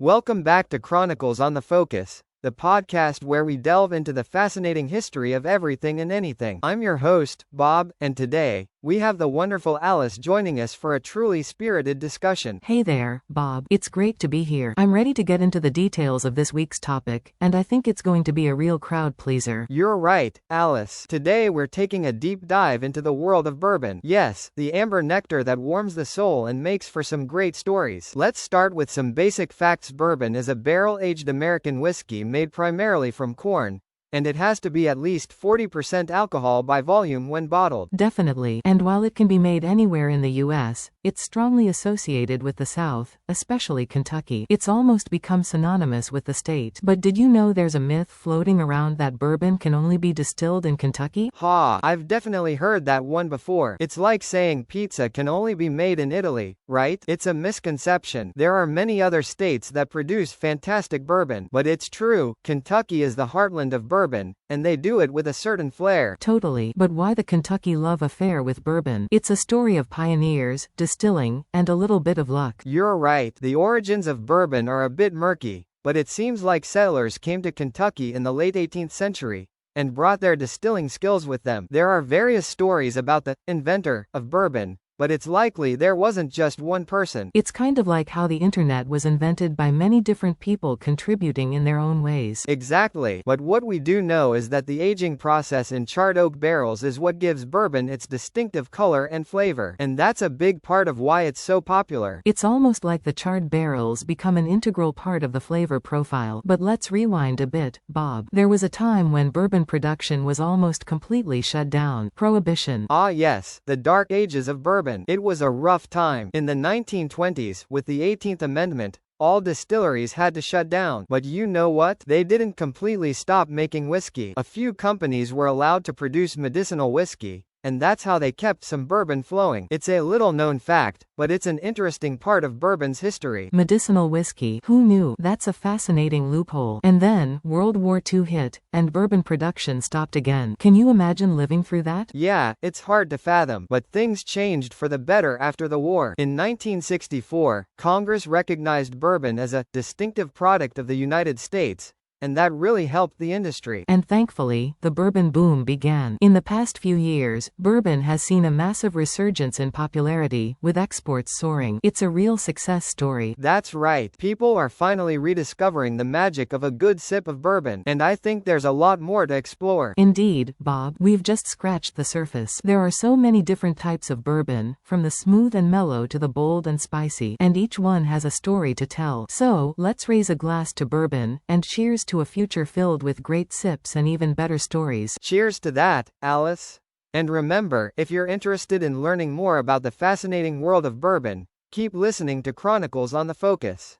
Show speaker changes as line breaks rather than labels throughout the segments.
Welcome back to Chronicles on the Focus, the podcast where we delve into the fascinating history of everything and anything. I'm your host, Bob, and today, we have the wonderful Alice joining us for a truly spirited discussion.
Hey there, Bob. It's great to be here. I'm ready to get into the details of this week's topic, and I think it's going to be a real crowd pleaser.
You're right, Alice. Today we're taking a deep dive into the world of bourbon. Yes, the amber nectar that warms the soul and makes for some great stories. Let's start with some basic facts. Bourbon is a barrel-aged American whiskey made primarily from corn, and it has to be at least 40% alcohol by volume when bottled.
Definitely. And while it can be made anywhere in the U.S., it's strongly associated with the South, especially Kentucky. It's almost become synonymous with the state. But did you know there's a myth floating around that bourbon can only be distilled in Kentucky?
I've definitely heard that one before. It's like saying pizza can only be made in Italy, right? It's a misconception. There are many other states that produce fantastic bourbon, but it's true, Kentucky is the heartland of bourbon, and they do it with a certain flair.
Totally. But why the Kentucky love affair with bourbon? It's a story of pioneers, distilling, and a little bit of luck.
You're right. The origins of bourbon are a bit murky, but it seems like settlers came to Kentucky in the late 18th century and brought their distilling skills with them. There are various stories about the inventor of bourbon, but it's likely there wasn't just one person.
It's kind of like how the internet was invented by many different people contributing in their own ways.
Exactly. But what we do know is that the aging process in charred oak barrels is what gives bourbon its distinctive color and flavor. And that's a big part of why it's so popular.
It's almost like the charred barrels become an integral part of the flavor profile. But let's rewind a bit, Bob. There was a time when bourbon production was almost completely shut down. Prohibition.
Ah yes, the dark ages of bourbon. It was a rough time. In the 1920s, with the 18th Amendment, all distilleries had to shut down. But you know what? They didn't completely stop making whiskey. A few companies were allowed to produce medicinal whiskey, and that's how they kept some bourbon flowing. It's a little known fact, but it's an interesting part of bourbon's history.
Medicinal whiskey. Who knew? That's a fascinating loophole. And then, World War II hit, and bourbon production stopped again. Can you imagine living through that?
Yeah, it's hard to fathom, but things changed for the better after the war. In 1964, Congress recognized bourbon as a distinctive product of the United States, and that really helped the industry.
And thankfully, the bourbon boom began. In the past few years, bourbon has seen a massive resurgence in popularity, with exports soaring. It's a real success story.
That's right. People are finally rediscovering the magic of a good sip of bourbon, and I think there's a lot more to explore.
Indeed, Bob. We've just scratched the surface. There are so many different types of bourbon, from the smooth and mellow to the bold and spicy, and each one has a story to tell. So, let's raise a glass to bourbon, and cheers to a future filled with great sips and even better stories.
Cheers to that, Alice. And remember, if you're interested in learning more about the fascinating world of bourbon, keep listening to Chronicles on the Focus.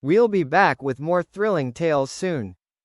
We'll be back with more thrilling tales soon.